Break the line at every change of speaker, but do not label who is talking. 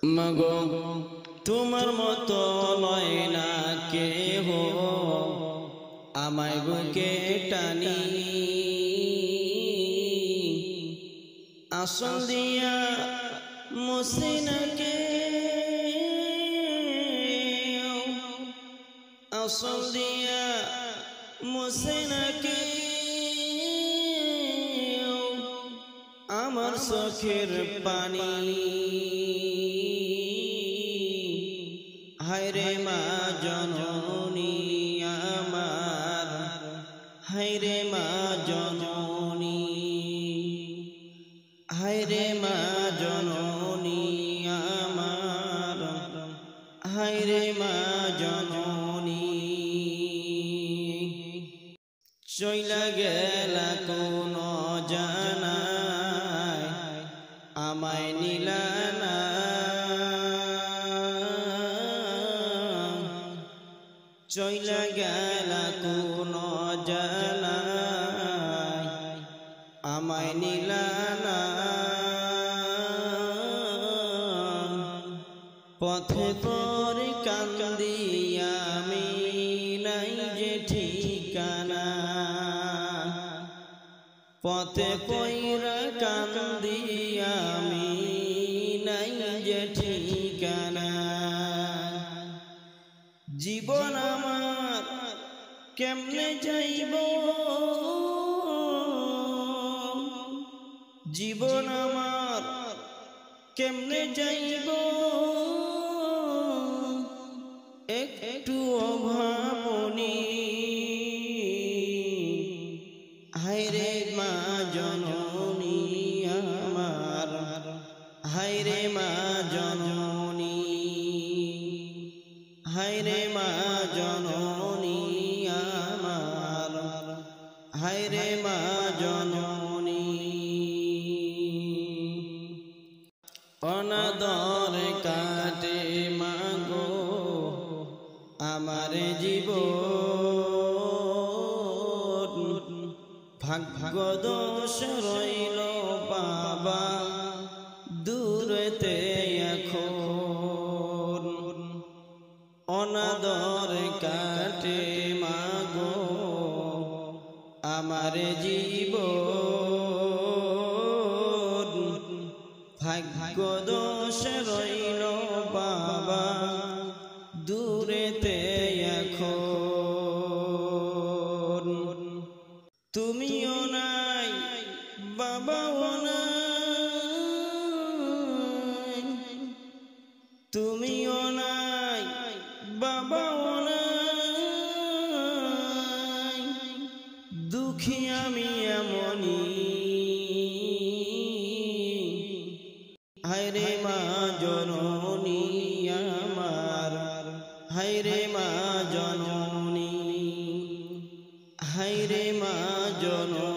মাগো তোমার মতো লয় না কেহ আমায় বুকে টানি আসল দিয়া মুসিনাকে আসল দিয়া মুসিনাকে আমার চোখের পানি হায়রে মা জননী আমার হায়রে মা জননী হায়রে মা জননী আমার হায়রে মা জননী চইলা গেলা কোন জানায় আমায় নিলা না চইলা গেলা কোন জানায় আমায় নিলা না পথে পরে কান্দি আমি নাই যে ঠিকানা পথে পইরা কান্দি আমি নাই যে ঠিকানা জীবন আমার কেমনে যাইব জীবন আমার কেমনে যাইব একটু অভাবনী হায়রে মা জননী আমার হায়রে মা জননী হায়রে মা জননী আমার হায়রে মা জননী অনাদর কাটে মাগো আমার জীবন ভাগ্য দোষ রইল বাবা দূরেতে এখন অনাদর কাটে মাগো আমার জীবন ভাগ্য দোষ রইল বাবা দূরেতে এখন তুমিও নাই বাবাও নাই তুমিও নাই বাবাও নাই দুঃখী আমি এমনি হায়রে মা জননী আমার হায়রে মা জননী হায়রে মা জননী